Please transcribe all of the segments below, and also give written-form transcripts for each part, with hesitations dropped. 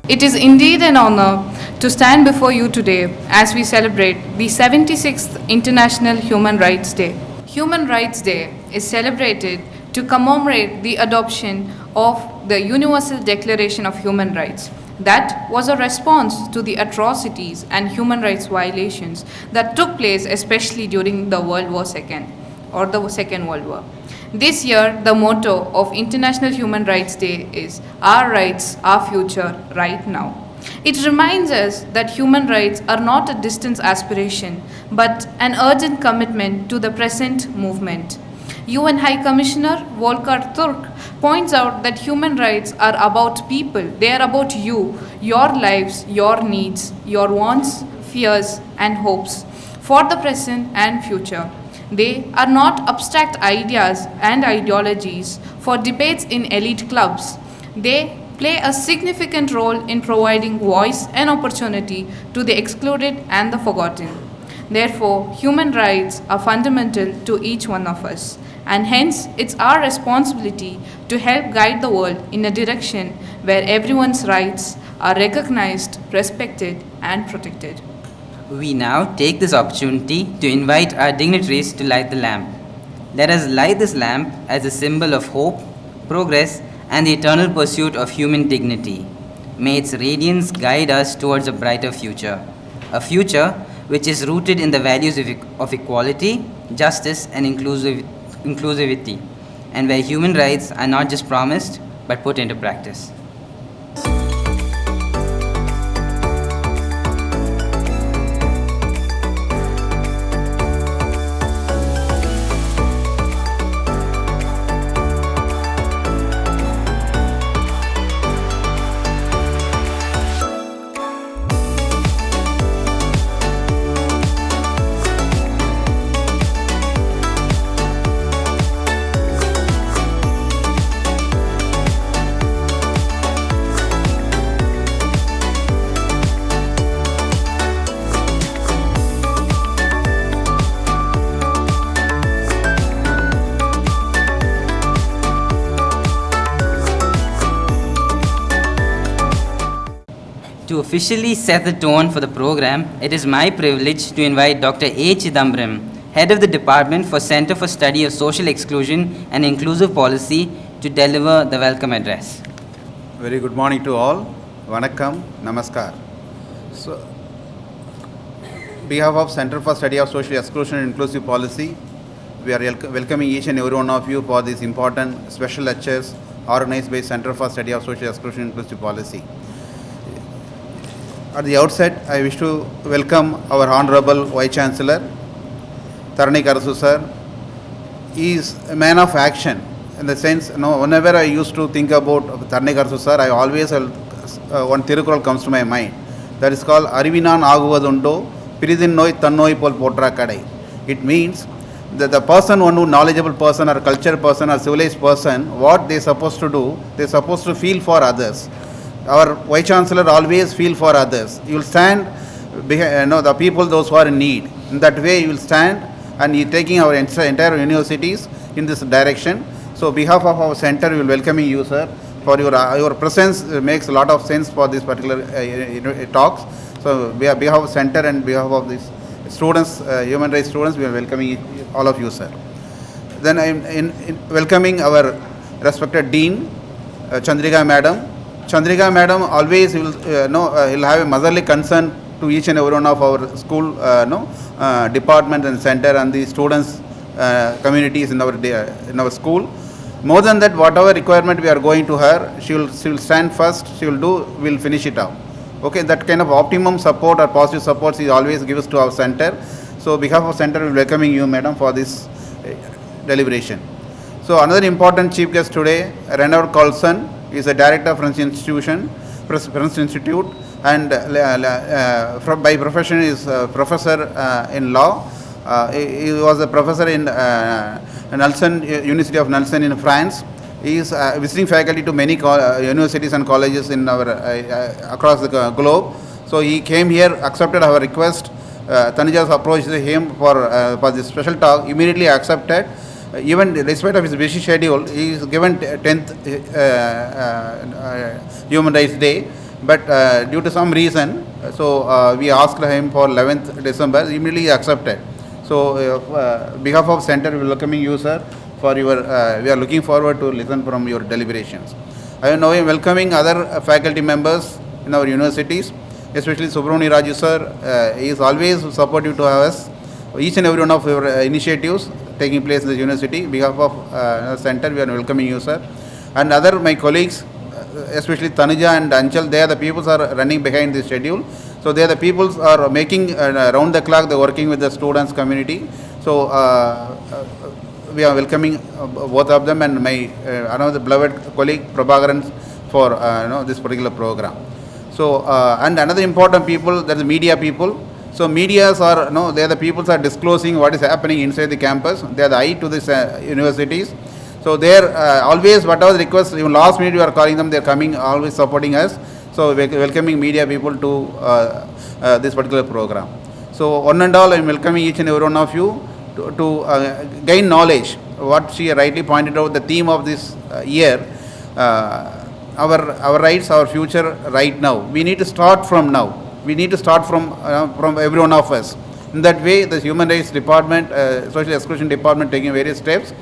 It is indeed an honor to stand before you today as we celebrate the 76th International Human Rights Day. Human Rights Day is celebrated to commemorate the adoption of the Universal Declaration of Human Rights. That was a response to the atrocities and human rights violations that took place especially during the World War II or the Second World War. This year, the motto of International Human Rights Day is Our Rights, Our Future, Right Now. It reminds us that human rights are not a distant aspiration, but an urgent commitment to the present movement. UN High Commissioner Volker Turk points out that human rights are about people, they are about you, your lives, your needs, your wants, fears, and hopes for the present and future. They are not abstract ideas and ideologies for debates in elite clubs. They play a significant role in providing voice and opportunity to the excluded and the forgotten. Therefore, human rights are fundamental to each one of us, and hence it's our responsibility to help guide the world in a direction where everyone's rights are recognized, respected, and protected. We now take this opportunity to invite our dignitaries to light the lamp. Let us light this lamp as a symbol of hope, progress, and the eternal pursuit of human dignity. May its radiance guide us towards a brighter future, a future which is rooted in the values of equality, justice, and inclusivity, and where human rights are not just promised but put into practice. To officially set the tone for the program, it is my privilege to invite Dr. A. Chidambaram, Head of the Department for Center for Study of Social Exclusion and Inclusive Policy, to deliver the welcome address. Very good morning to all. Vanakkam, Namaskar. So, behalf of Center for Study of Social Exclusion and Inclusive Policy, we are welcoming each and every one of you for these important special lectures organized by Center for Study of Social Exclusion and Inclusive Policy. At the outset, I wish to welcome our Honorable Vice Chancellor, Tharani Karasu sir. He is a man of action in the sense, whenever I used to think about Tharani Karasu sir, I always, one Tirukural comes to my mind. That is called Arivinan Aguvadundo, Piridin Noi Tannoi Pol Potra Kadai. It means that the person, one who knowledgeable person or cultured person or civilized person, what they are supposed to do, they are supposed to feel for others. Our Vice Chancellor always feel for others. You will stand behind, the people, those who are in need. In that way, you will stand and you taking our entire universities in this direction. So, behalf of our center, we will welcoming you, sir. For your presence makes a lot of sense for this particular talks. So, behalf of center and behalf of these students, human rights students, we are welcoming all of you, sir. Then I am in welcoming our respected Dean, Chandrika Madam. Chandrika Madam always will will have a motherly concern to each and every one of our school department and center and the students communities in our school. More than that, whatever requirement we are going to her, she will stand first. She will finish it out. Okay, that kind of optimum support or positive support she always gives to our center. So, behalf of center, we are welcoming you, madam, for this deliberation. So, another important chief guest today, Renard Carlson, is a director of French Institute, and by profession is professor in law. He was a professor in Nelson, University of Nelson in France. He is visiting faculty to many universities and colleges in our across the globe. So he came here, accepted our request. Tanuja's approached him for this special talk. Immediately accepted. Even despite of his busy schedule, he is given 10th Human Rights Day. but due to some reason, we asked him for 11th December. Immediately he accepted. So, behalf of center, we are welcoming you, sir, for your. We are looking forward to listen from your deliberations. I am now welcoming other faculty members in our universities, especially Subramani Raju sir. He is always supportive to us. Each and every one of your initiatives taking place in the university. On behalf of center, we are welcoming you, sir, and other my colleagues, especially Tanuja and Anchal. They are the people who are running behind the schedule. So they are the people who are making round the clock. They are working with the students community. So we are welcoming both of them and my another beloved colleague Prabhakaran for this particular program. So and another important people, that is media people. So medias are they are the people who are disclosing what is happening inside the campus. They are the eye to these universities. So they are always whatever the request, even last minute you are calling them, they are coming always supporting us. So we are welcoming media people to this particular program. So one and all, I am welcoming each and every one of you to gain knowledge. What she rightly pointed out, the theme of this year, our rights, our future right now. We need to start from now. We need to start from every one of us. In that way, the Human Rights Department, Social Exclusion Department taking various steps.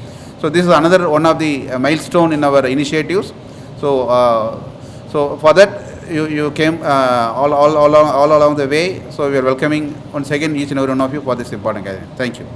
So this is another one of the milestone in our initiatives. So so for that you came all along the way. So we are welcoming once again each and every one of you for this important gathering. Thank you.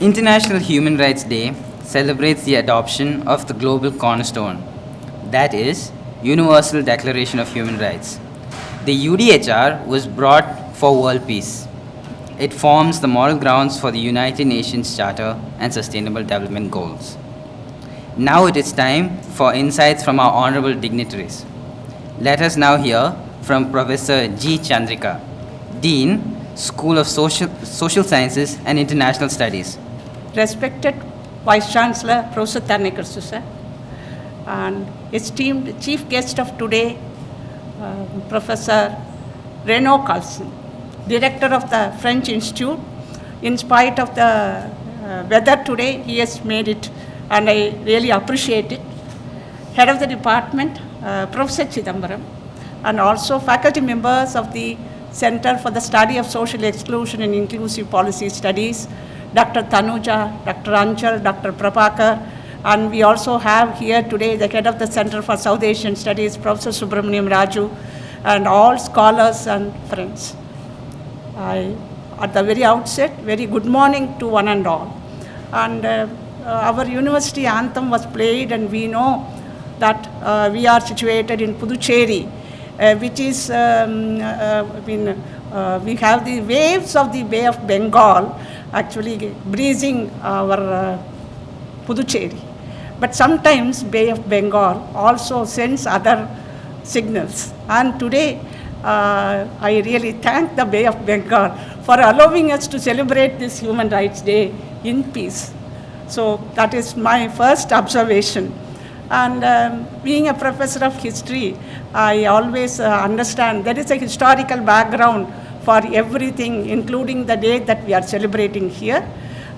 International Human Rights Day celebrates the adoption of the global cornerstone, that is, Universal Declaration of Human Rights. The UDHR was brought for world peace. It forms the moral grounds for the United Nations Charter and Sustainable Development Goals. Now it is time for insights from our honorable dignitaries. Let us now hear from Professor G. Chandrika, Dean, School of Social Sciences and International Studies. Respected Vice Chancellor Professor Tarnekar sir, and esteemed chief guest of today, Professor Renaud Carlson, Director of the French Institute. In spite of the weather today, he has made it, and I really appreciate it. Head of the department, Professor Chidambaram, and also faculty members of the Center for the Study of Social Exclusion and Inclusive Policy Studies, Dr. Tanuja, Dr. Anchal, Dr. Prabhakar, and we also have here today the head of the Center for South Asian Studies, Professor Subramaniam Raju, and all scholars and friends. At the very outset, very good morning to one and all. And our university anthem was played, and we know that we are situated in Pondicherry, which is, we have the waves of the Bay of Bengal actually breezing our Pondicherry. But sometimes Bay of Bengal also sends other signals. And today, I really thank the Bay of Bengal for allowing us to celebrate this Human Rights Day in peace. So that is my first observation. And being a professor of history, I always understand there is a historical background for everything, including the day that we are celebrating here.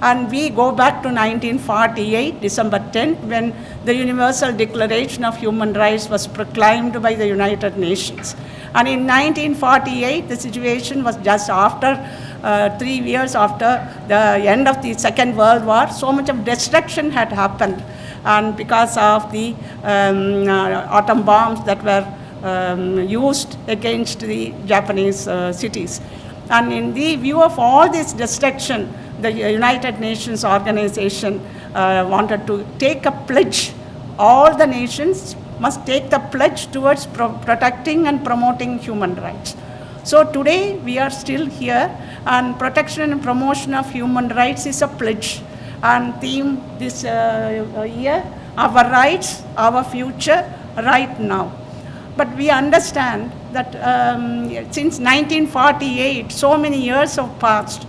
And we go back to 1948, December 10th, when the Universal Declaration of Human Rights was proclaimed by the United Nations. And in 1948, the situation was just after 3 years after the end of the Second World War. So much of destruction had happened, and because of the atom bombs that were used against the Japanese cities. And in the view of all this destruction, the United Nations organization wanted to take a pledge. All the nations must take the pledge towards protecting and promoting human rights. So today we are still here, and protection and promotion of human rights is a pledge. And theme this year, our rights, our future, right now. But we understand that since 1948, so many years have passed.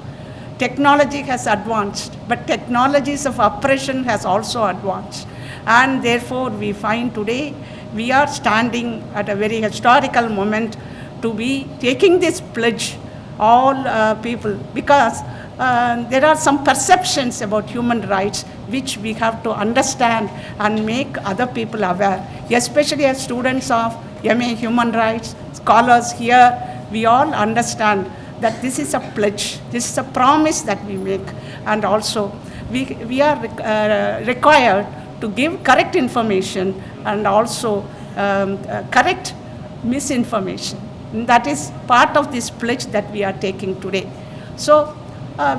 Technology has advanced, but technologies of oppression has also advanced. And therefore, we find today we are standing at a very historical moment to be taking this pledge, all people, because there are some perceptions about human rights which we have to understand and make other people aware, especially as students of MA Human Rights, scholars here, we all understand that this is a pledge, this is a promise that we make, and also we are required to give correct information and also correct misinformation. That is part of this pledge that we are taking today. So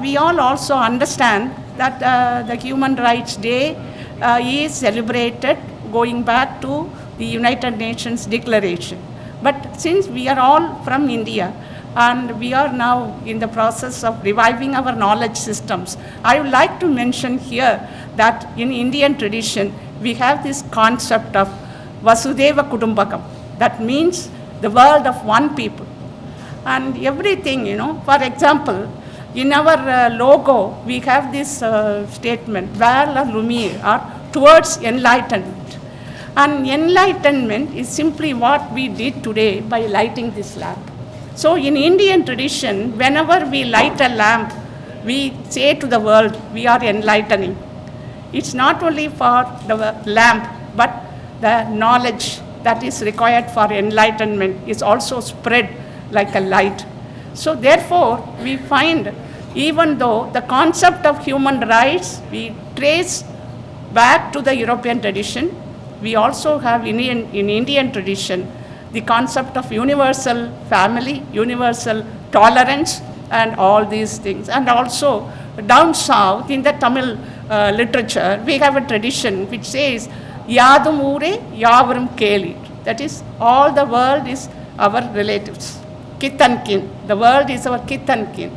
we all also understand that the Human Rights Day is celebrated going back to the United Nations Declaration. But since we are all from India, and we are now in the process of reviving our knowledge systems, I would like to mention here that in Indian tradition, we have this concept of Vasudeva Kudumbakam. That means the world of one people. And everything, for example, in our logo, we have this statement, vers la lumière, or towards enlightenment. And enlightenment is simply what we did today by lighting this lamp. So in Indian tradition, whenever we light a lamp, we say to the world, we are enlightening. It's not only for the lamp, but the knowledge that is required for enlightenment is also spread like a light. So therefore, we find, even though the concept of human rights, we trace back to the European tradition, we also have in Indian tradition the concept of universal family, universal tolerance, and all these things. And also down south in the Tamil literature, we have a tradition which says, Yadum Ure, Yavarum Kelir. That is, all the world is our relatives, kith and kin. The world is our kith and kin.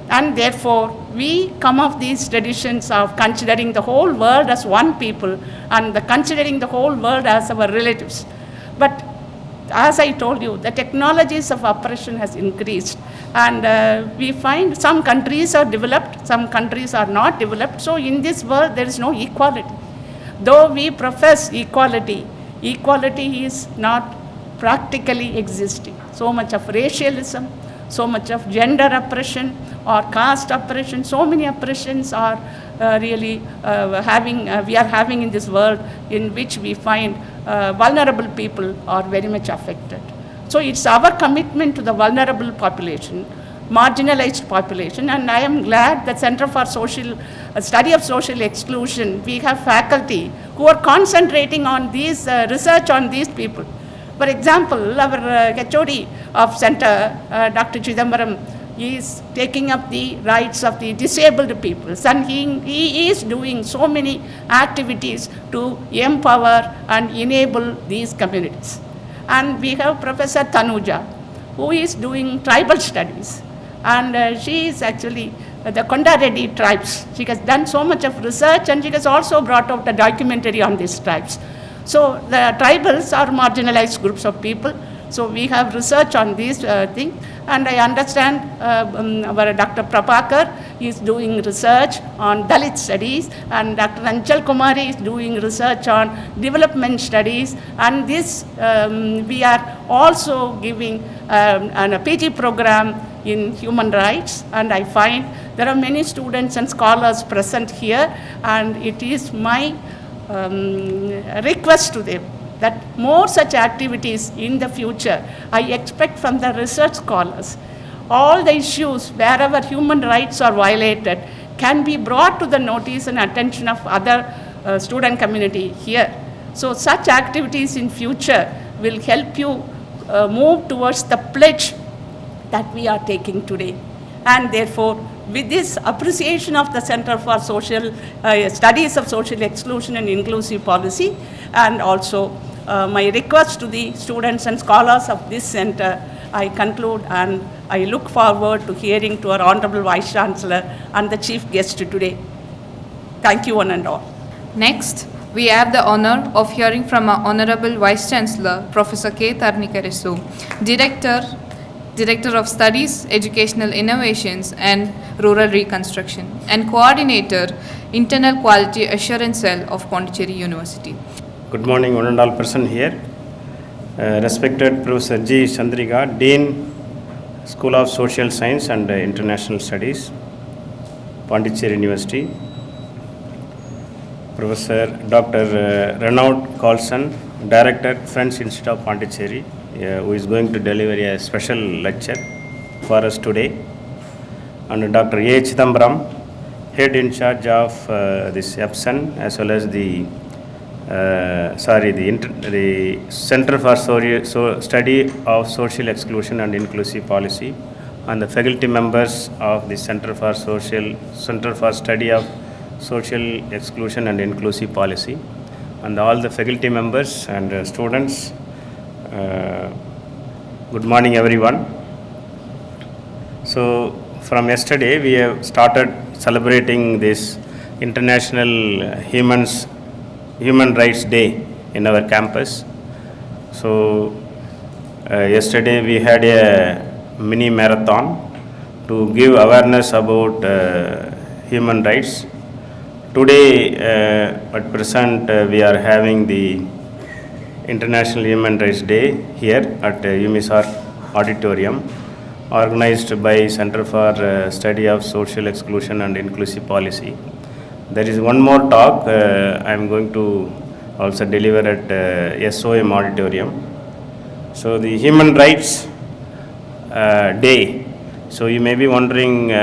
And therefore, we come of these traditions of considering the whole world as one people and considering the whole world as our relatives. But as I told you, the technologies of oppression has increased, and we find some countries are developed, some countries are not developed. So in this world, there is no equality. Though we profess equality, equality is not practically existing. So much of racialism, so much of gender oppression or caste oppression, so many oppressions are we are having in this world, in which we find vulnerable people are very much affected. So it's our commitment to the vulnerable population, marginalized population, and I am glad that Center for Study of Social Exclusion, we have faculty who are concentrating on these research on these people. For example, our HOD of Center, Dr. Chidambaram, is taking up the rights of the disabled peoples, and he is doing so many activities to empower and enable these communities. And we have Professor Tanuja, who is doing tribal studies, and she is actually the Konda Reddy tribes. She has done so much of research, and she has also brought out a documentary on these tribes. So the tribals are marginalized groups of people. So we have research on these things, and I understand our Dr. Prabhakar is doing research on Dalit studies, and Dr. Anchal Kumari is doing research on development studies, and this we are also giving a PG program in human rights, and I find there are many students and scholars present here, and it is my request to them that more such activities in the future I expect from the research scholars. All the issues wherever human rights are violated can be brought to the notice and attention of other student community here. So such activities in future will help you move towards the pledge that we are taking today. And therefore, with this appreciation of the Center for Studies of Social Exclusion and Inclusive Policy, and also my request to the students and scholars of this center, I conclude, and I look forward to hearing to our Honorable Vice Chancellor and the Chief Guest today. Thank you one and all. Next, we have the honor of hearing from our Honorable Vice Chancellor, Professor K. Tarnikarisu, Director of Studies, Educational Innovations and Rural Reconstruction, and Coordinator, Internal Quality Assurance Cell of Pondicherry University. Good morning, one and all person here. Respected Professor G. Chandrika, Dean, School of Social Science and International Studies, Pondicherry University. Professor Dr. Renaud Carlson, Director, French Institute of Pondicherry, who is going to deliver a special lecture for us today. And Dr. A. Chidambaram, Head in charge of this EPSON as well as the Center for Study of Social Exclusion and Inclusive Policy, and the faculty members of the Center for Study of Social Exclusion and Inclusive Policy, and all the faculty members and students. Good morning, everyone. So, from yesterday, we have started celebrating this International Human Rights Day in our campus. So, yesterday we had a mini marathon to give awareness about human rights. Today, at present, we are having the International Human Rights Day here at UMISAR Auditorium, organized by Center for Study of Social Exclusion and Inclusive Policy. There is one more talk I am going to also deliver at SOM Auditorium. So the Human Rights Day. So you may be wondering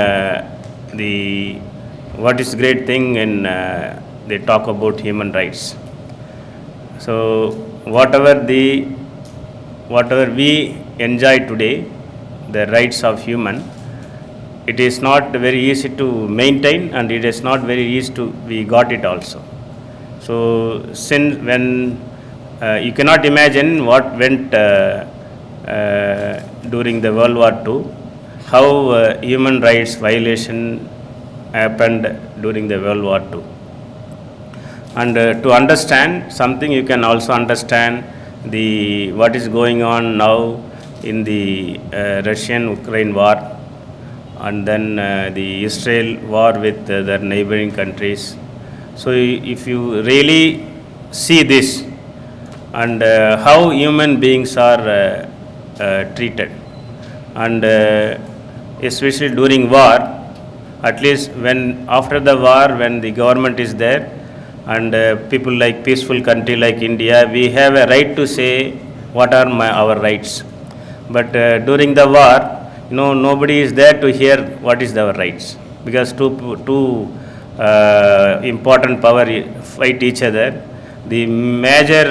what is great thing in they talk about human rights. So whatever we enjoy today, the rights of human, it is not very easy to maintain, and it is not very easy to we got it also. So since when you cannot imagine what went during the World War II, how human rights violation happened during the World War II. And to understand something, you can also understand what is going on now in the Russian-Ukraine war, and then the Israel war with their neighboring countries. So if you really see this and how human beings are treated, and especially during war, at least when after the war, when the government is there, and people like peaceful country like India, we have a right to say what are our rights. But during the war, nobody is there to hear what is our rights, because two important power fight each other. The major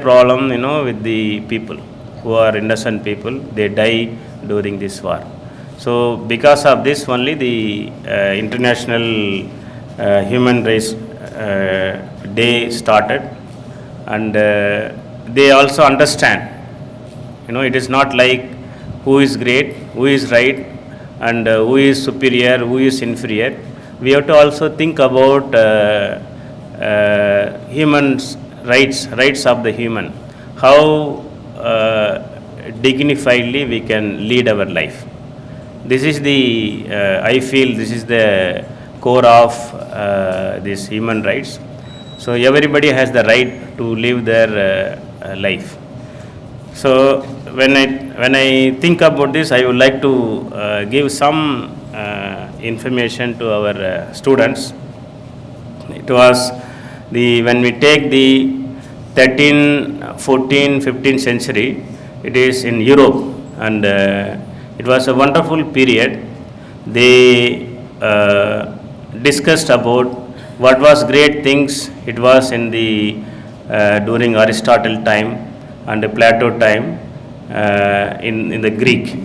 problem, with the people who are innocent people, they die during this war. So because of this only the International Human Rights Day started, and they also understand, it is not like who is great, who is right, and who is superior, who is inferior. We have to also think about human rights of the human, how dignifiedly we can lead our life. This is I feel this is the core of these human rights. So everybody has the right to live their life. So when I think about this, I would like to give some information to our students. It was when we take the 13, 14, 15th century, it is in Europe, and it was a wonderful period. They discussed about what was great things it was in the during Aristotle time and Plato time in the Greek.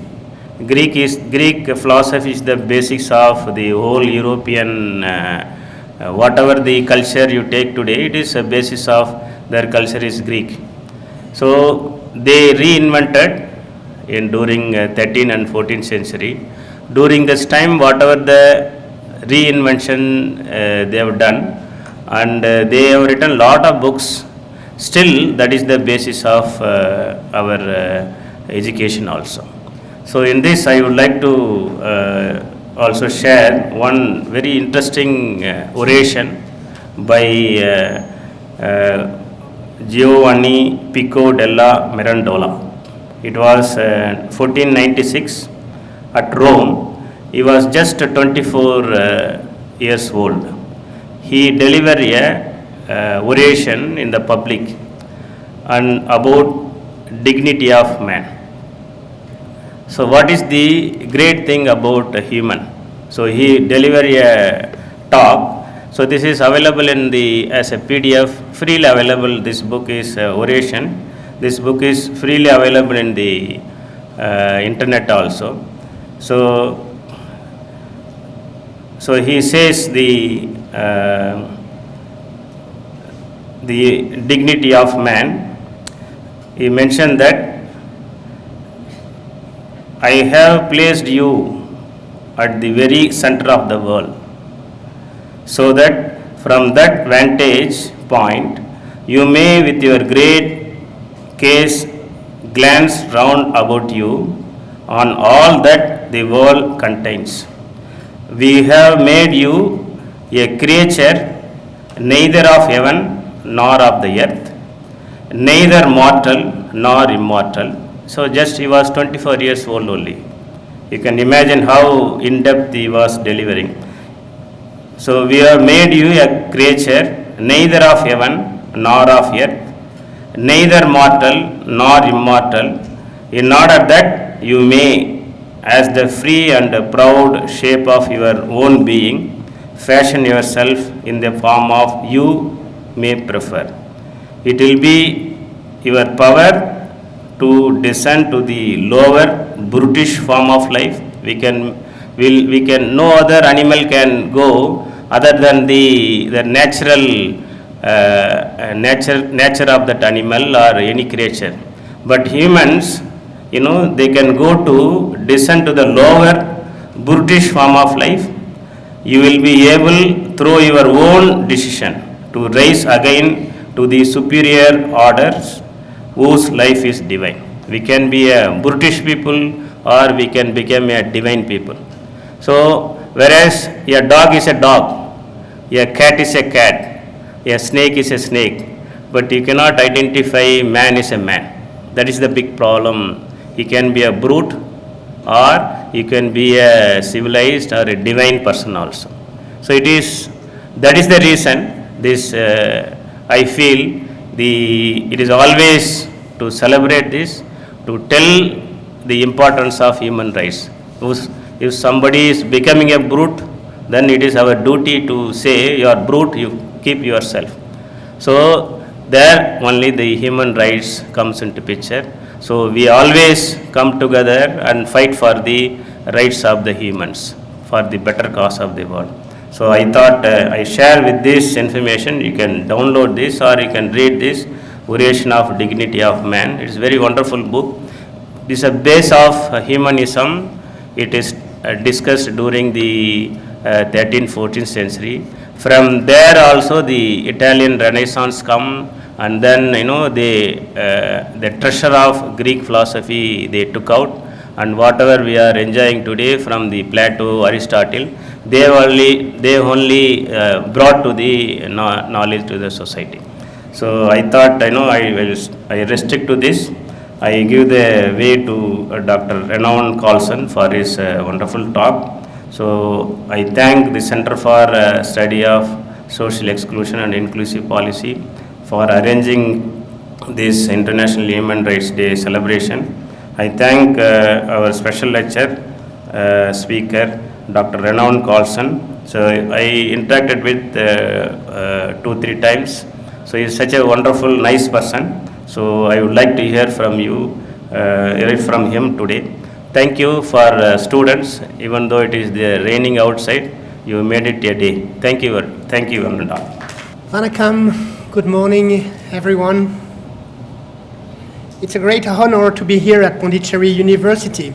Greek philosophy is the basics of the whole European. Whatever the culture you take today, it is a basis of their culture is Greek. So they reinvented during 13th and 14th century. During this time, whatever the reinvention they have done, and they have written lot of books. Still, that is the basis of our education also. So in this, I would like to also share one very interesting oration by Giovanni Pico della Mirandola. It was 1496 at Rome. He was just 24 years old. He delivered a oration in the public and about dignity of man. So what is the great thing about a human? So he delivered a talk. So this is available in the as a PDF, freely available. This book is oration. This book is freely available in the internet also. So he says the dignity of man. He mentioned that I have placed you at the very center of the world, so that from that vantage point you may with your great gaze glance round about you on all that the world contains. We have made you a creature neither of heaven nor of the earth, neither mortal nor immortal. So just he was 24 years old only. You can imagine how in depth he was delivering. So we have made you a creature neither of heaven nor of earth, neither mortal nor immortal, in order that you may, as the free and proud shape of your own being, fashion yourself in the form of you may prefer. It will be your power to descend to the lower brutish form of life. No other animal can go other than the natural nature of that animal or any creature. But humans, they can go to descend to the lower brutish form of life. You will be able through your own decision to rise again to the superior orders whose life is divine. We can be a brutish people or we can become a divine people. So whereas a dog is a dog, a cat is a cat, a snake is a snake, but you cannot identify man is a man. That is the big problem. He can be a brute or he can be a civilized or a divine person also. So that is the reason this I feel it is always to celebrate this, to tell the importance of human rights. If somebody is becoming a brute, then it is our duty to say, you are brute, you keep yourself. So there only the human rights comes into picture. So we always come together and fight for the rights of the humans, for the better cause of the world. So I thought I share with this information. You can download this or you can read this Oration of Dignity of Man. It is a very wonderful book. This is a base of humanism. It is discussed during the 13th, 14th century. From there also the Italian Renaissance come, and then the treasure of Greek philosophy they took out, and whatever we are enjoying today from the Plato, Aristotle, they only brought to the knowledge to the society. So I thought I restrict to this. I give the way to Dr. Renan Carlson for his wonderful talk. So I thank the Center for Study of Social Exclusion and Inclusive Policy for arranging this International Human Rights Day celebration. I thank our special lecturer, speaker, Dr. Renan Carlson. So I interacted with 2-3 times. So he is such a wonderful, nice person. So I would like to hear from him today. Thank you for students, even though it is raining outside, you made it a day. Thank you, Ananda. Vanakkam, good morning everyone. It's a great honor to be here at Pondicherry University.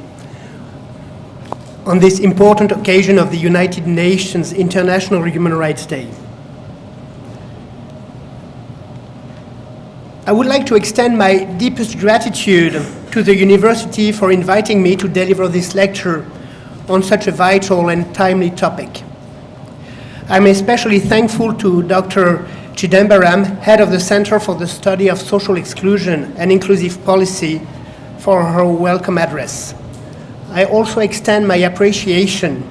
on this important occasion of the United Nations International Human Rights Day. I would like to extend my deepest gratitude to the university for inviting me to deliver this lecture on such a vital and timely topic. I'm especially thankful to Dr. Chidambaram, head of the Center for the Study of Social Exclusion and Inclusive Policy, for her welcome address. I also extend my appreciation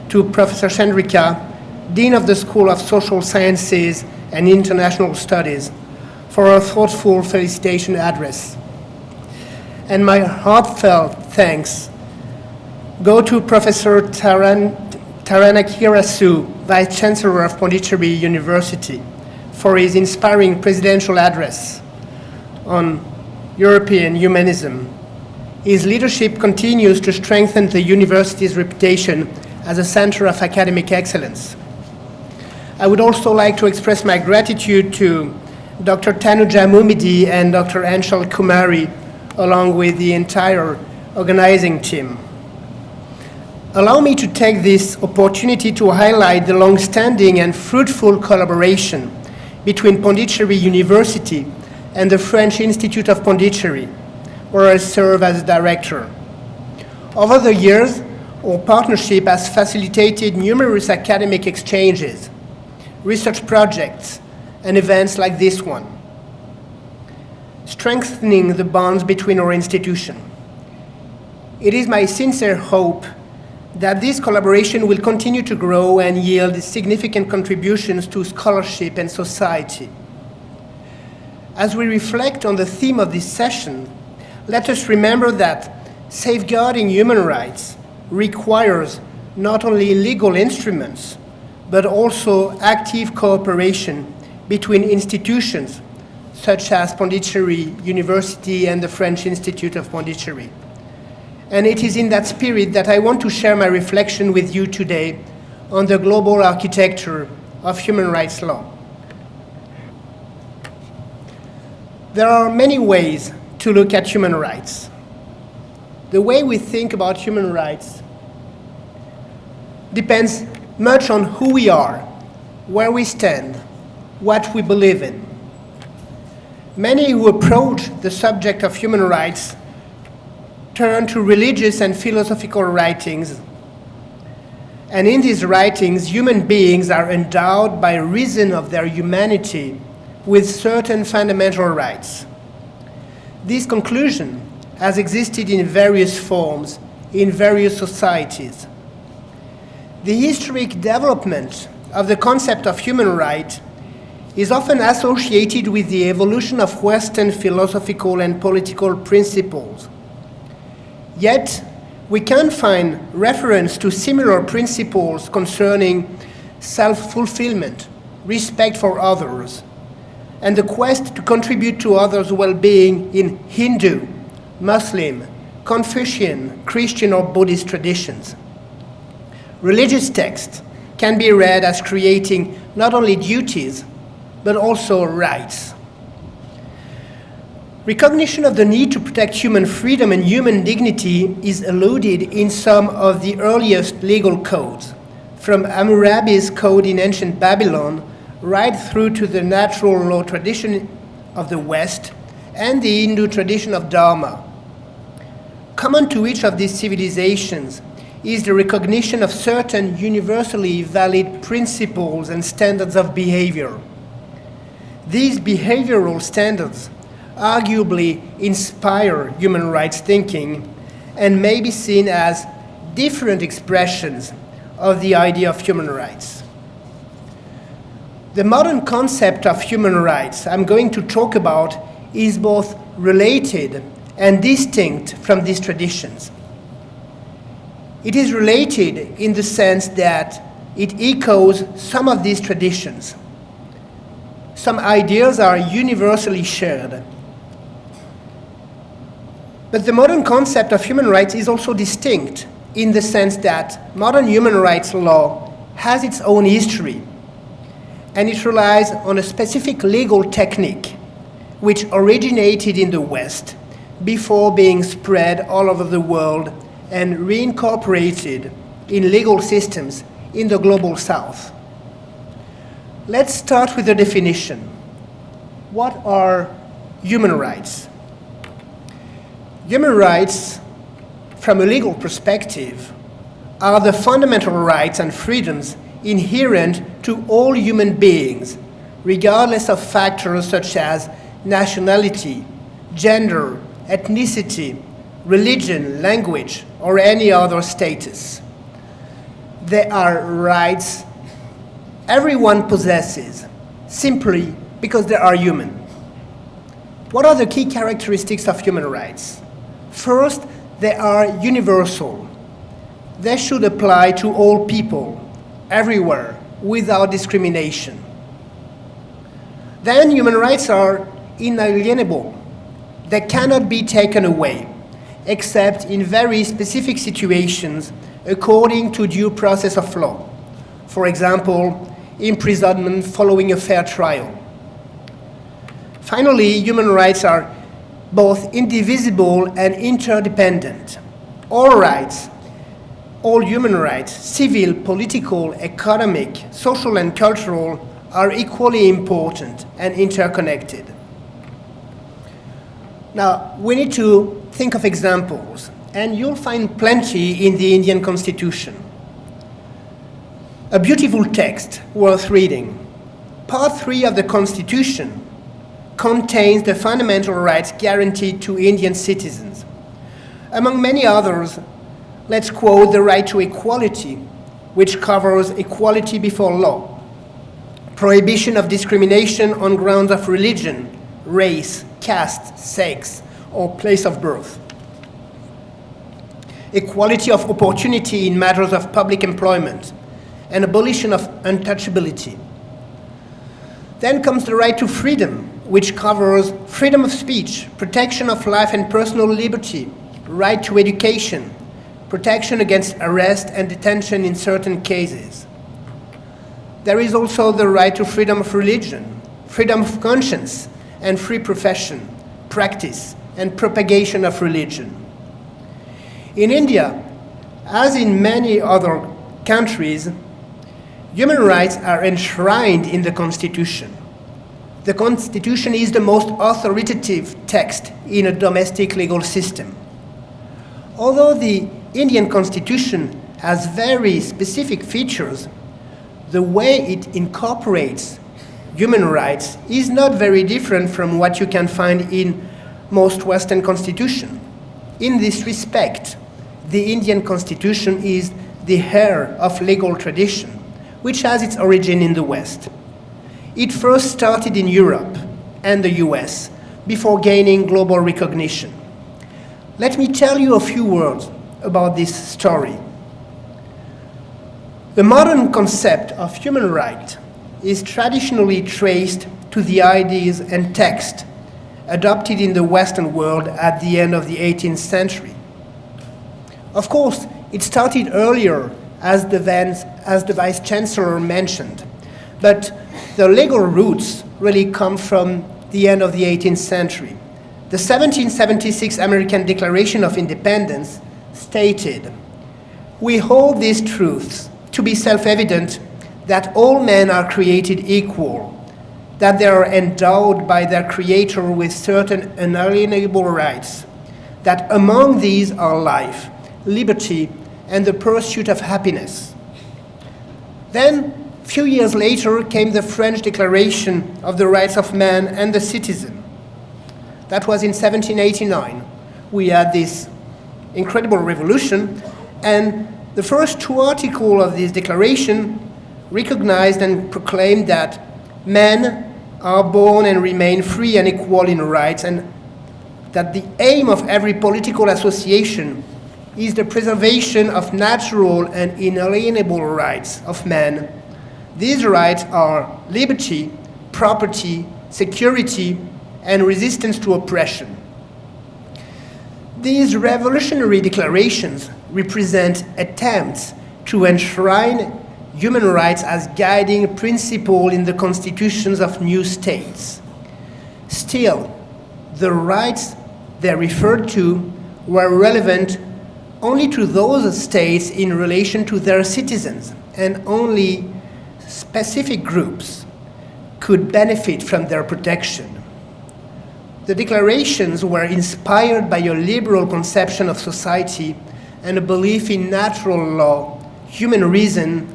to Professor Chandrika, Dean of the School of Social Sciences and International Studies, for her thoughtful felicitation address. And my heartfelt thanks go to Professor Taranakirasu, Vice Chancellor of Pondicherry University, for his inspiring presidential address on European humanism. His leadership continues to strengthen the university's reputation as a center of academic excellence. I would also like to express my gratitude to Dr. Tanuja Mumidi and Dr. Anshal Kumari, along with the entire organizing team. Allow me to take this opportunity to highlight the long-standing and fruitful collaboration between Pondicherry University and the French Institute of Pondicherry, where I serve as director. Over the years, our partnership has facilitated numerous academic exchanges, research projects, and events like this one, strengthening the bonds between our institutions. It is my sincere hope that this collaboration will continue to grow and yield significant contributions to scholarship and society. As we reflect on the theme of this session, let us remember that safeguarding human rights requires not only legal instruments, but also active cooperation between institutions such as Pondicherry University and the French Institute of Pondicherry. And it is in that spirit that I want to share my reflection with you today on the global architecture of human rights law. There are many ways to look at human rights. The way we think about human rights depends much on who we are, where we stand, what we believe in. Many who approach the subject of human rights turn to religious and philosophical writings. And in these writings, human beings are endowed by reason of their humanity with certain fundamental rights. This conclusion has existed in various forms in various societies. The historic development of the concept of human right is often associated with the evolution of Western philosophical and political principles. Yet, we can find reference to similar principles concerning self-fulfillment, respect for others, and the quest to contribute to others' well-being in Hindu, Muslim, Confucian, Christian, or Buddhist traditions. Religious texts can be read as creating not only duties, but also rights. Recognition of the need to protect human freedom and human dignity is alluded in some of the earliest legal codes, from Hammurabi's code in ancient Babylon right through to the natural law tradition of the West and the Hindu tradition of Dharma. Common to each of these civilizations is the recognition of certain universally valid principles and standards of behavior. These behavioral standards arguably inspire human rights thinking and may be seen as different expressions of the idea of human rights. The modern concept of human rights I'm going to talk about is both related and distinct from these traditions. It is related in the sense that it echoes some of these traditions. Some ideas are universally shared. But the modern concept of human rights is also distinct in the sense that modern human rights law has its own history, and it relies on a specific legal technique which originated in the West before being spread all over the world and reincorporated in legal systems in the global south. Let's start with the definition. What are human rights? Human rights, from a legal perspective, are the fundamental rights and freedoms inherent to all human beings, regardless of factors such as nationality, gender, ethnicity, religion, language, or any other status. They are rights everyone possesses, simply because they are human. What are the key characteristics of human rights? First, they are universal. They should apply to all people, everywhere, without discrimination. Then human rights are inalienable. They cannot be taken away, except in very specific situations according to due process of law. For example, imprisonment following a fair trial. Finally, human rights are both indivisible and interdependent. All rights, all human rights, civil, political, economic, social, and cultural, are equally important and interconnected. Now, we need to think of examples, and you'll find plenty in the Indian Constitution. A beautiful text worth reading. Part 3 of the Constitution contains the fundamental rights guaranteed to Indian citizens. Among many others, let's quote the right to equality, which covers equality before law, prohibition of discrimination on grounds of religion, race, caste, sex, or place of birth, equality of opportunity in matters of public employment, and abolition of untouchability. Then comes the right to freedom, which covers freedom of speech, protection of life and personal liberty, right to education, protection against arrest and detention in certain cases. There is also the right to freedom of religion, freedom of conscience, and free profession, practice, and propagation of religion. In India, as in many other countries, human rights are enshrined in the Constitution. The Constitution is the most authoritative text in a domestic legal system. Although the Indian Constitution has very specific features, the way it incorporates human rights is not very different from what you can find in most Western constitutions. In this respect, the Indian Constitution is the heir of legal tradition, which has its origin in the West. It first started in Europe and the US before gaining global recognition. Let me tell you a few words about this story. The modern concept of human right is traditionally traced to the ideas and text adopted in the Western world at the end of the 18th century. Of course, it started earlier, as the Vice Chancellor mentioned, but the legal roots really come from the end of the 18th century. The 1776 American Declaration of Independence stated, "We hold these truths to be self-evident that all men are created equal, that they are endowed by their Creator with certain inalienable rights, that among these are life, liberty, and the pursuit of happiness." Then, a few years later, came the French Declaration of the Rights of Man and the Citizen. That was in 1789. We had this incredible revolution, and the first two articles of this declaration recognized and proclaimed that men are born and remain free and equal in rights, and that the aim of every political association is the preservation of natural and inalienable rights of man. These rights are liberty, property, security, and resistance to oppression. These revolutionary declarations represent attempts to enshrine human rights as guiding principle in the constitutions of new states. Still, the rights they referred to were relevant only to those states in relation to their citizens, and only specific groups could benefit from their protection. The declarations were inspired by a liberal conception of society and a belief in natural law, human reason,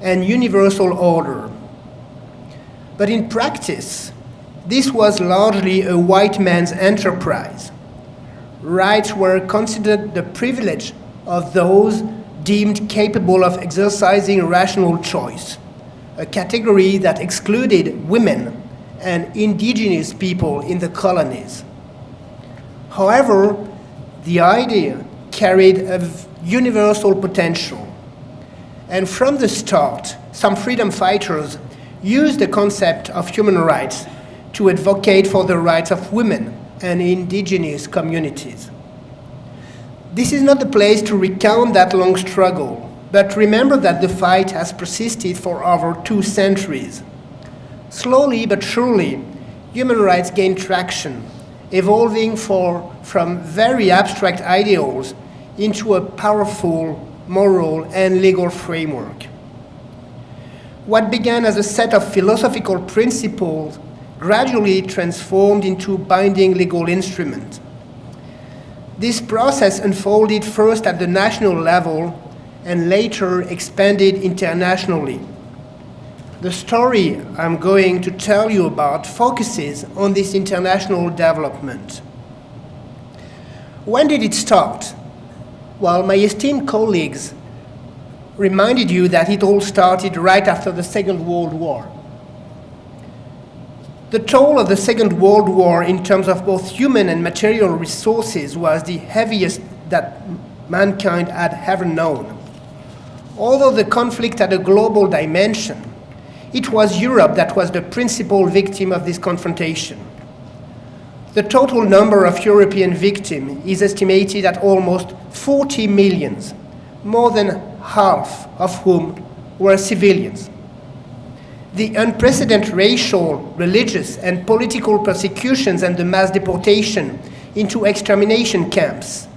and universal order. But in practice, this was largely a white man's enterprise. Rights were considered the privilege of those deemed capable of exercising rational choice, a category that excluded women and indigenous people in the colonies. However, the idea carried a universal potential, and from the start, some freedom fighters used the concept of human rights to advocate for the rights of women and indigenous communities. This is not the place to recount that long struggle, but remember that the fight has persisted for over 2 centuries. Slowly but surely, human rights gain traction, evolving from very abstract ideals into a powerful moral and legal framework. What began as a set of philosophical principles gradually transformed into binding legal instruments. This process unfolded first at the national level and later expanded internationally. The story I'm going to tell you about focuses on this international development. When did it start? Well, my esteemed colleagues reminded you that it all started right after the Second World War. The toll of the Second World War in terms of both human and material resources was the heaviest that mankind had ever known. Although the conflict had a global dimension, it was Europe that was the principal victim of this confrontation. The total number of European victims is estimated at almost 40 million, more than half of whom were civilians. The unprecedented racial, religious, and political persecutions and the mass deportation into extermination camps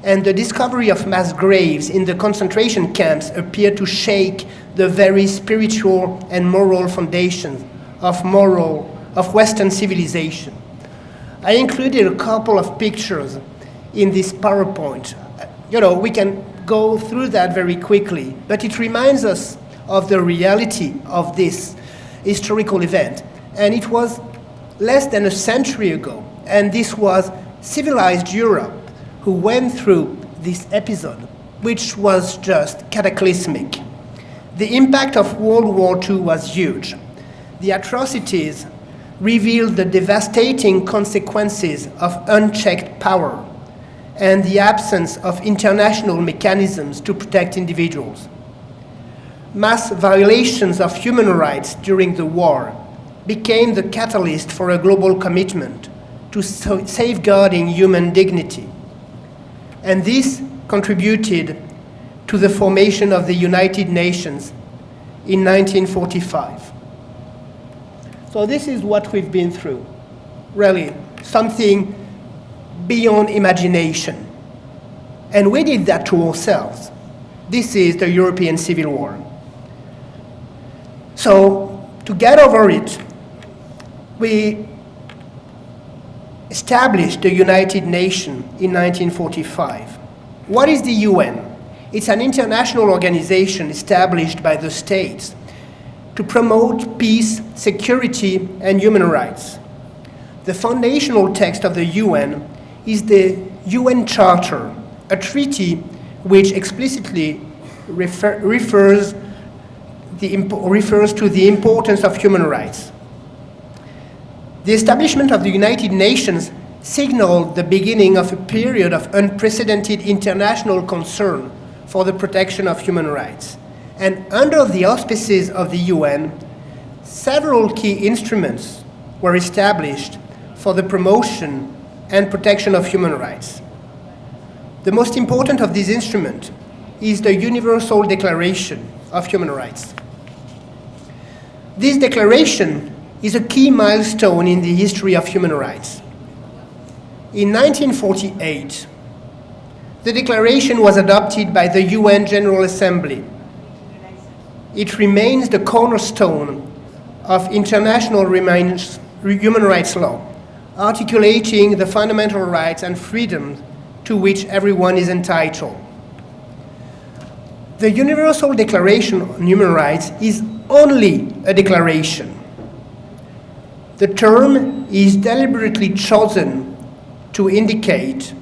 and the discovery of mass graves in the concentration camps appear to shake the very spiritual and moral foundations of Western civilization. I included a couple of pictures in this PowerPoint. We can go through that very quickly, but it reminds us of the reality of this historical event. And it was less than a century ago, and this was civilized Europe who went through this episode, which was just cataclysmic. The impact of World War II was huge. The atrocities revealed the devastating consequences of unchecked power and the absence of international mechanisms to protect individuals. Mass violations of human rights during the war became the catalyst for a global commitment to safeguarding human dignity. And this contributed to the formation of the United Nations in 1945. So this is what we've been through, really, something beyond imagination. And we did that to ourselves. This is the European Civil War. So, to get over it, we established the United Nations in 1945. What is the UN? It's an international organization established by the states to promote peace, security, and human rights. The foundational text of the UN is the UN Charter, a treaty which explicitly refers to the importance of human rights. The establishment of the United Nations signaled the beginning of a period of unprecedented international concern for the protection of human rights. And under the auspices of the UN, several key instruments were established for the promotion and protection of human rights. The most important of these instruments is the Universal Declaration of Human Rights. This declaration is a key milestone in the history of human rights. In 1948, The declaration was adopted by the UN General Assembly. It remains the cornerstone of international human rights law, articulating the fundamental rights and freedoms to which everyone is entitled. The Universal Declaration on Human Rights is only a declaration. The term is deliberately chosen to indicate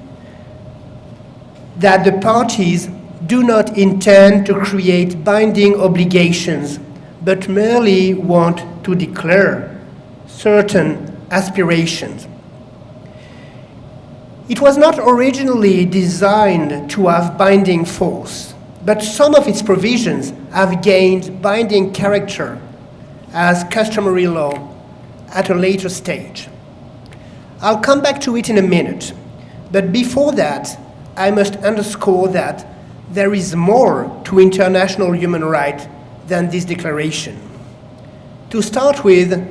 that the parties do not intend to create binding obligations, but merely want to declare certain aspirations. It was not originally designed to have binding force, but some of its provisions have gained binding character as customary law at a later stage. I'll come back to it in a minute, but before that, I must underscore that there is more to international human rights than this declaration. To start with,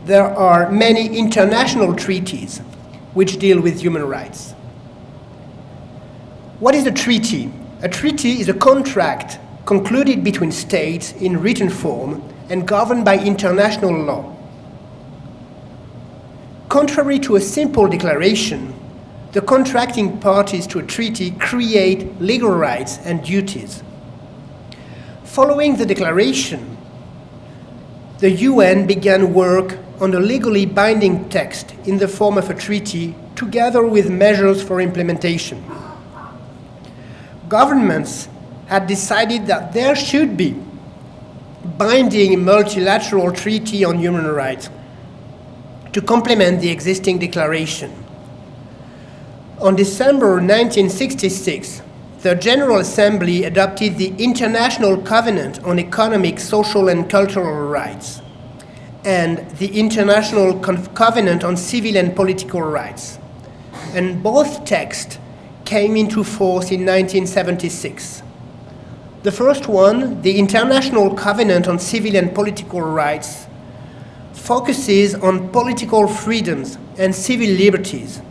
there are many international treaties which deal with human rights. What is a treaty? A treaty is a contract concluded between states in written form and governed by international law. Contrary to a simple declaration, the contracting parties to a treaty create legal rights and duties. Following the declaration, the UN began work on a legally binding text in the form of a treaty, together with measures for implementation. Governments had decided that there should be binding multilateral treaty on human rights to complement the existing declaration. On December 1966, the General Assembly adopted the International Covenant on Economic, Social and Cultural Rights and the International Covenant on Civil and Political Rights. And both texts came into force in 1976. The first one, the International Covenant on Civil and Political Rights, focuses on political freedoms and civil liberties,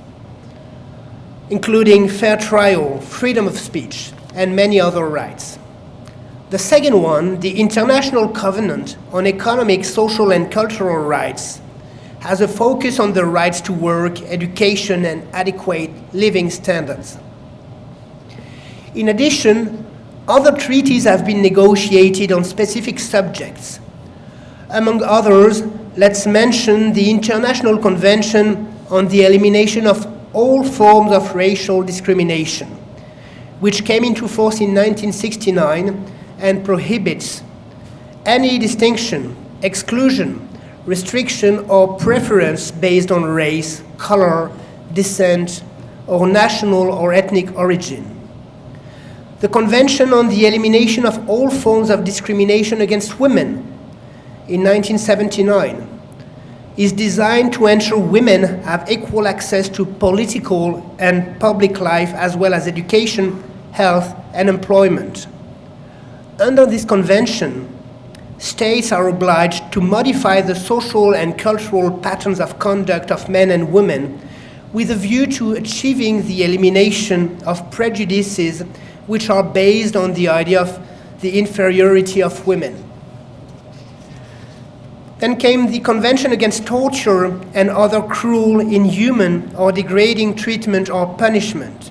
including fair trial, freedom of speech, and many other rights. The second one, the International Covenant on Economic, Social, and Cultural Rights, has a focus on the rights to work, education, and adequate living standards. In addition, other treaties have been negotiated on specific subjects. Among others, let's mention the International Convention on the Elimination of All Forms of Racial Discrimination, which came into force in 1969 and prohibits any distinction, exclusion, restriction, or preference based on race, color, descent, or national or ethnic origin. The Convention on the Elimination of All Forms of Discrimination against Women in 1979 is designed to ensure women have equal access to political and public life, as well as education, health, and employment. Under this convention, states are obliged to modify the social and cultural patterns of conduct of men and women with a view to achieving the elimination of prejudices which are based on the idea of the inferiority of women. Then came the Convention Against Torture and Other Cruel, Inhuman, or Degrading Treatment or Punishment,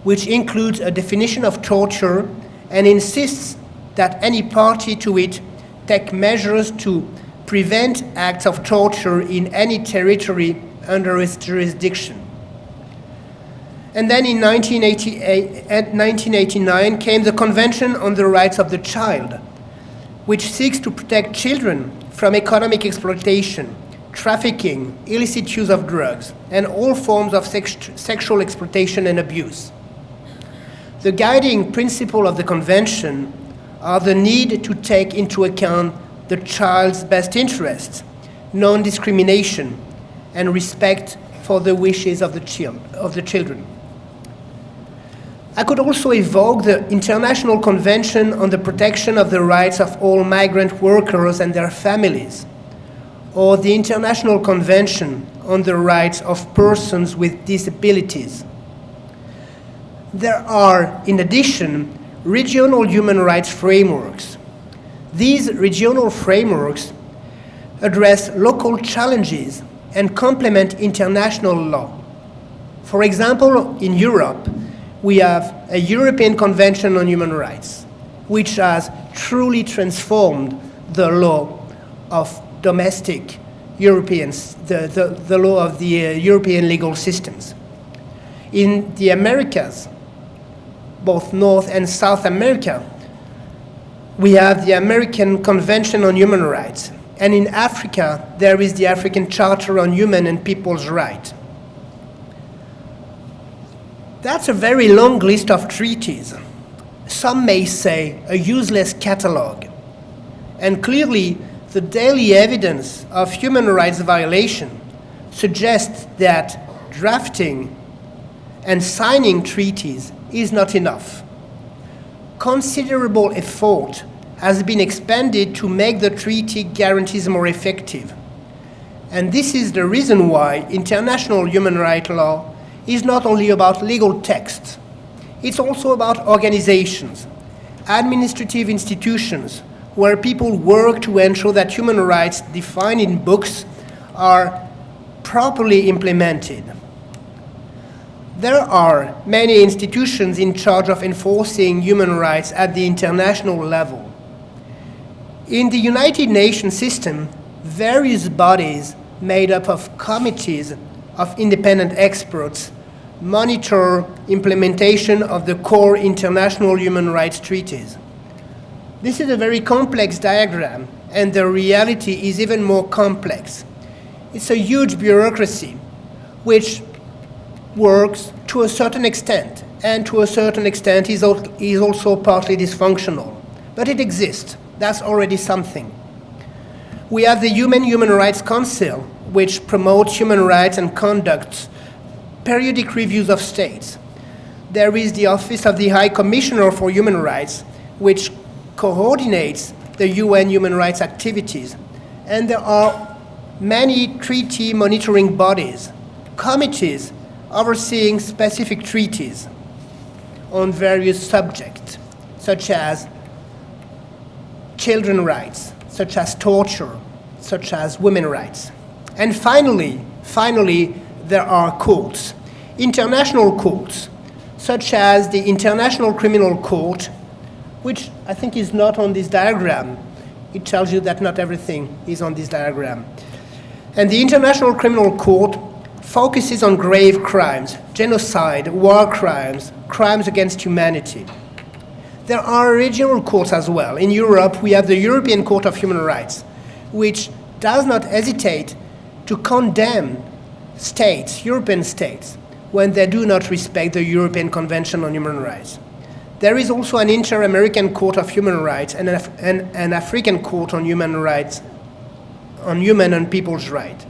which includes a definition of torture and insists that any party to it take measures to prevent acts of torture in any territory under its jurisdiction. And then in 1989 came the Convention on the Rights of the Child, which seeks to protect children from economic exploitation, trafficking, illicit use of drugs, and all forms of sexual exploitation and abuse. The guiding principle of the Convention are the need to take into account the child's best interests, non-discrimination, and respect for the wishes of the children. I could also evoke the International Convention on the Protection of the Rights of All Migrant Workers and Their Families, or the International Convention on the Rights of Persons with Disabilities. There are, in addition, regional human rights frameworks. These regional frameworks address local challenges and complement international law. For example, in Europe, we have a European Convention on Human Rights, which has truly transformed the law of domestic Europeans, the law of the European legal systems. In the Americas, both North and South America, we have the American Convention on Human Rights. And in Africa, there is the African Charter on Human and People's Rights. That's a very long list of treaties. Some may say a useless catalogue. And clearly, the daily evidence of human rights violation suggests that drafting and signing treaties is not enough. Considerable effort has been expended to make the treaty guarantees more effective. And this is the reason why international human rights law is not only about legal texts, it's also about organizations, administrative institutions, where people work to ensure that human rights defined in books are properly implemented. There are many institutions in charge of enforcing human rights at the international level. In the United Nations system, various bodies made up of committees of independent experts monitor implementation of the core international human rights treaties. This is a very complex diagram, and the reality is even more complex. It's a huge bureaucracy which works to a certain extent, and to a certain extent is also partly dysfunctional. But it exists. That's already something. We have the Human Rights Council, which promotes human rights and conducts periodic reviews of states. There is the Office of the High Commissioner for Human Rights, which coordinates the UN human rights activities. And there are many treaty monitoring bodies, committees overseeing specific treaties on various subjects, such as children's rights, such as torture, such as women's rights. And finally, there are courts, international courts, such as the International Criminal Court, which I think is not on this diagram. It tells you that not everything is on this diagram. And the International Criminal Court focuses on grave crimes, genocide, war crimes, crimes against humanity. There are regional courts as well. In Europe, we have the European Court of Human Rights, which does not hesitate to condemn states, European states, when they do not respect the European Convention on Human Rights. There is also an Inter-American Court of Human Rights and an African Court on Human Rights, on human and people's rights.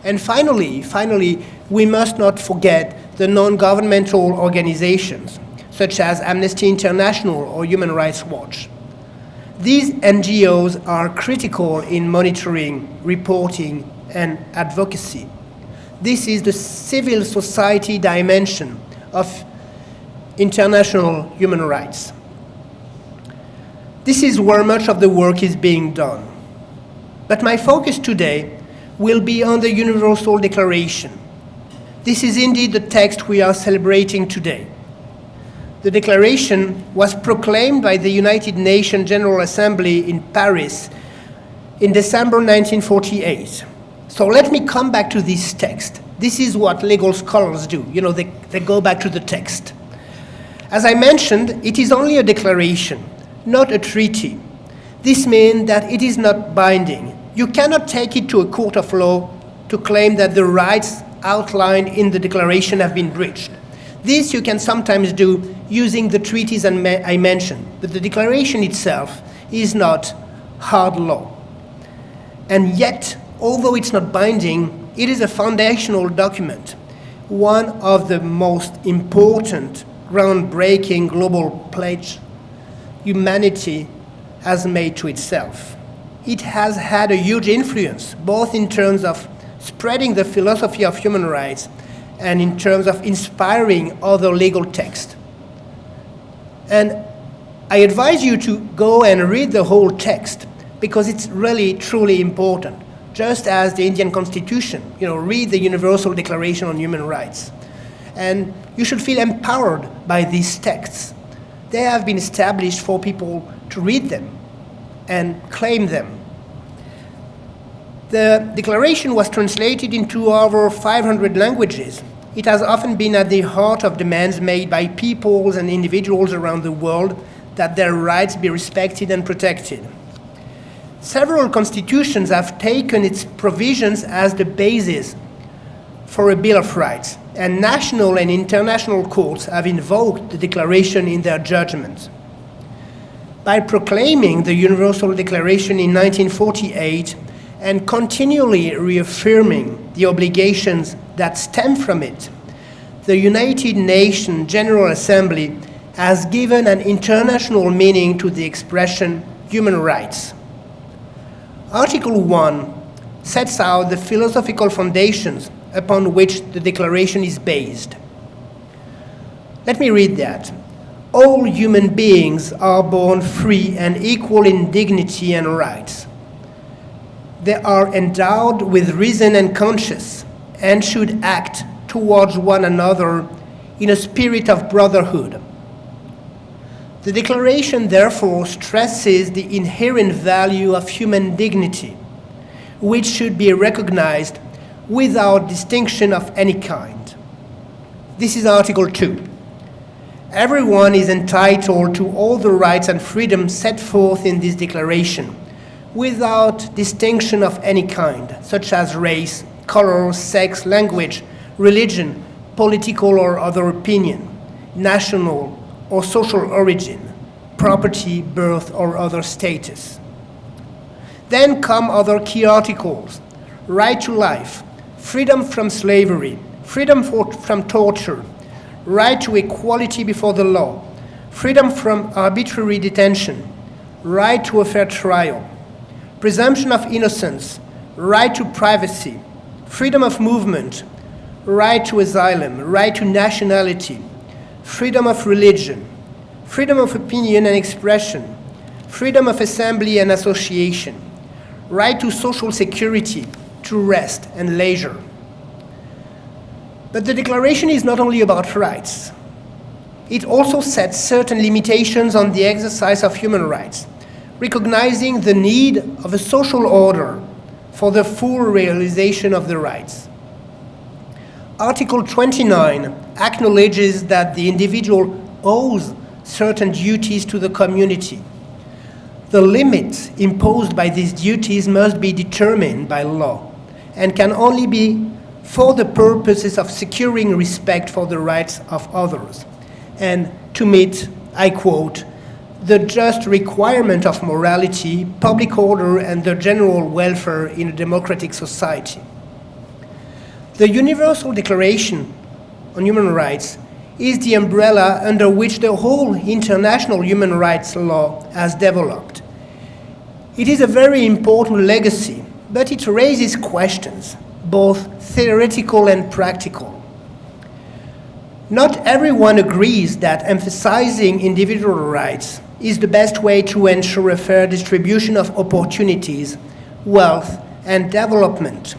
And finally, we must not forget the non-governmental organizations, such as Amnesty International or Human Rights Watch. These NGOs are critical in monitoring, reporting, and advocacy. This is the civil society dimension of international human rights. This is where much of the work is being done. But my focus today will be on the Universal Declaration. This is indeed the text we are celebrating today. The Declaration was proclaimed by the United Nations General Assembly in Paris in December 1948. So let me come back to this text. This is what legal scholars do. You know, they go back to the text. As I mentioned, it is only a declaration, not a treaty. This means that it is not binding. You cannot take it to a court of law to claim that the rights outlined in the declaration have been breached. This you can sometimes do using the treaties I mentioned, but the declaration itself is not hard law. And yet, although it's not binding, it is a foundational document, one of the most important, groundbreaking global pledge humanity has made to itself. It has had a huge influence, both in terms of spreading the philosophy of human rights and in terms of inspiring other legal texts, And I advise you to go and read the whole text because it's really, truly important. Just as the Indian Constitution, read the Universal Declaration on Human Rights. And you should feel empowered by these texts. They have been established for people to read them and claim them. The declaration was translated into over 500 languages. It has often been at the heart of demands made by peoples and individuals around the world that their rights be respected and protected. Several constitutions have taken its provisions as the basis for a Bill of Rights, and national and international courts have invoked the Declaration in their judgments. By proclaiming the Universal Declaration in 1948 and continually reaffirming the obligations that stem from it, the United Nations General Assembly has given an international meaning to the expression human rights. Article 1 sets out the philosophical foundations upon which the Declaration is based. Let me read that. All human beings are born free and equal in dignity and rights. They are endowed with reason and conscience and should act towards one another in a spirit of brotherhood. The Declaration therefore stresses the inherent value of human dignity, which should be recognized without distinction of any kind. This is Article 2. Everyone is entitled to all the rights and freedoms set forth in this declaration, without distinction of any kind, such as race, color, sex, language, religion, political or other opinion, national or social origin, property, birth, or other status. Then come other key articles: right to life, freedom from slavery, freedom from torture, right to equality before the law, freedom from arbitrary detention, right to a fair trial, presumption of innocence, right to privacy, freedom of movement, right to asylum, right to nationality, freedom of religion, freedom of opinion and expression, freedom of assembly and association, right to social security, to rest and leisure. But the Declaration is not only about rights. It also sets certain limitations on the exercise of human rights, recognizing the need of a social order for the full realization of the rights. Article 29 acknowledges that the individual owes certain duties to the community. The limits imposed by these duties must be determined by law and can only be for the purposes of securing respect for the rights of others and to meet, I quote, the just requirement of morality, public order, and the general welfare in a democratic society. The Universal Declaration on Human Rights is the umbrella under which the whole international human rights law has developed. It is a very important legacy, but it raises questions, both theoretical and practical. Not everyone agrees that emphasizing individual rights is the best way to ensure a fair distribution of opportunities, wealth, and development.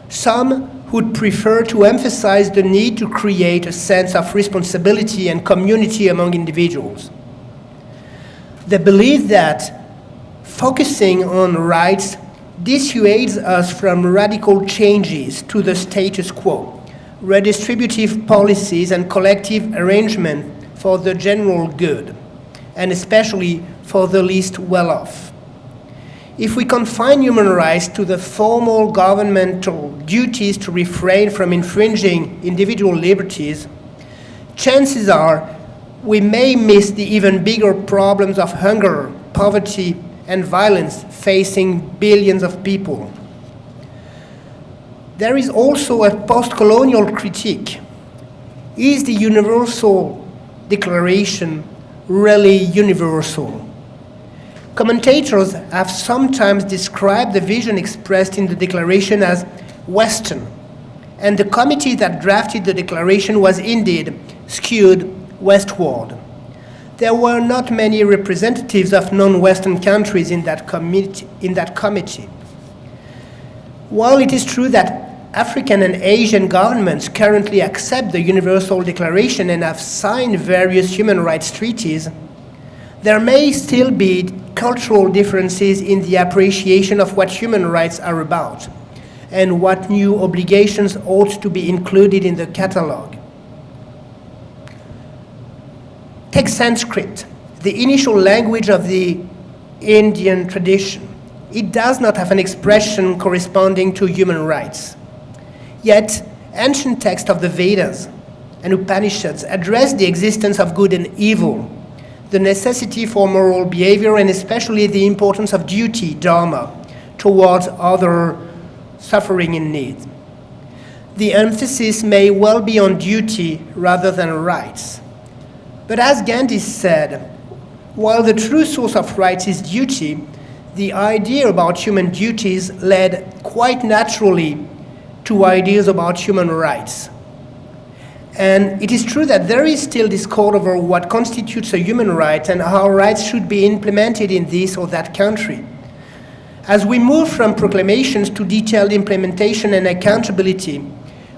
Some would prefer to emphasize the need to create a sense of responsibility and community among individuals. They believe that focusing on rights dissuades us from radical changes to the status quo, redistributive policies, and collective arrangement for the general good, and especially for the least well-off. If we confine human rights to the formal governmental duties to refrain from infringing individual liberties, chances are we may miss the even bigger problems of hunger, poverty, and violence facing billions of people. There is also a post-colonial critique. Is the Universal Declaration really universal? Commentators have sometimes described the vision expressed in the Declaration as Western, and the committee that drafted the Declaration was indeed skewed westward. there were not many representatives of non-Western countries in that committee. While it is true that African and Asian governments currently accept the Universal Declaration and have signed various human rights treaties, there may still be cultural differences in the appreciation of what human rights are about and what new obligations ought to be included in the catalogue. Take Sanskrit, the initial language of the Indian tradition. It does not have an expression corresponding to human rights. Yet, ancient texts of the Vedas and Upanishads address the existence of good and evil, the necessity for moral behavior, and especially the importance of duty, dharma, towards other suffering in need. The emphasis may well be on duty rather than rights. But as Gandhi said, while the true source of rights is duty, the idea about human duties led quite naturally to ideas about human rights. And it is true that there is still discord over what constitutes a human right and how rights should be implemented in this or that country. As we move from proclamations to detailed implementation and accountability,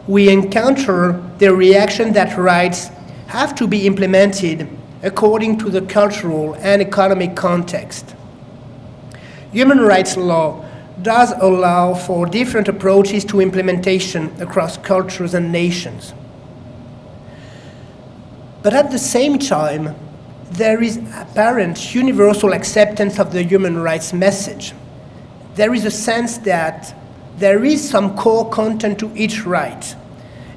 we encounter the reaction that rights have to be implemented according to the cultural and economic context. Human rights law does allow for different approaches to implementation across cultures and nations. But at the same time, there is apparent universal acceptance of the human rights message. There is a sense that there is some core content to each right,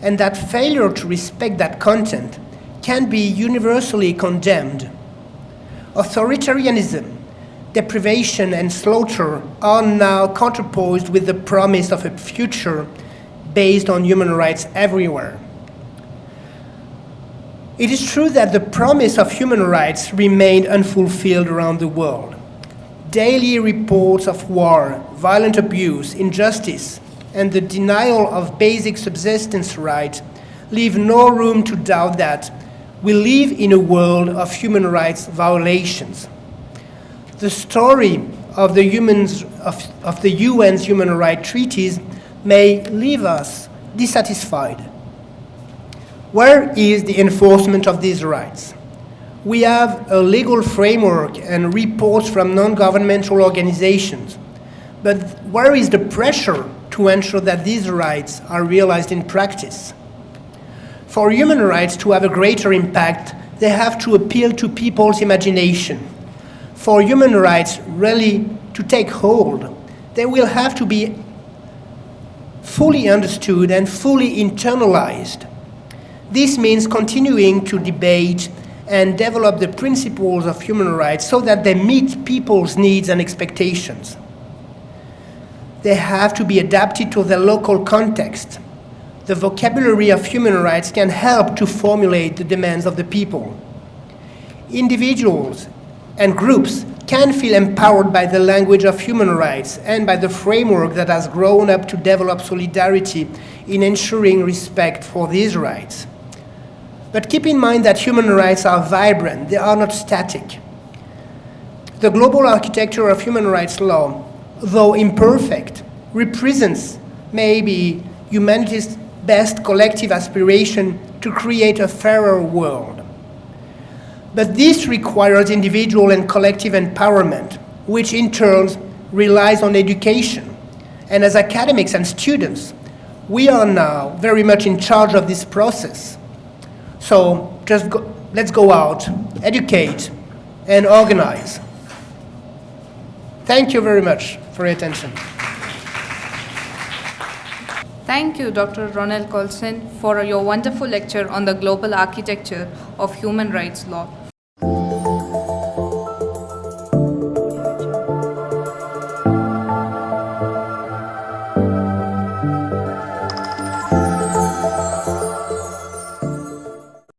and that failure to respect that content can be universally condemned. Authoritarianism, deprivation, and slaughter are now contraposed with the promise of a future based on human rights everywhere. It is true that the promise of human rights remained unfulfilled around the world. Daily reports of war, violent abuse, injustice, and the denial of basic subsistence rights leave no room to doubt that we live in a world of human rights violations. The story of the UN's human rights treaties may leave us dissatisfied. Where is the enforcement of these rights? We have a legal framework and reports from non-governmental organizations, but where is the pressure to ensure that these rights are realized in practice? For human rights to have a greater impact, they have to appeal to people's imagination. For human rights really to take hold, they will have to be fully understood and fully internalized. This means continuing to debate and develop the principles of human rights so that they meet people's needs and expectations. They have to be adapted to their local context. The vocabulary of human rights can help to formulate the demands of the people. Individuals and groups can feel empowered by the language of human rights and by the framework that has grown up to develop solidarity in ensuring respect for these rights. But keep in mind that human rights are vibrant, they are not static. The global architecture of human rights law, though imperfect, represents maybe humanity's best collective aspiration to create a fairer world. But this requires individual and collective empowerment, which in turn relies on education. And as academics and students, we are now very much in charge of this process. So let's go out, educate, and organize. Thank you very much for your attention. Thank you, Dr. Ronald Colson, for your wonderful lecture on the global architecture of human rights law.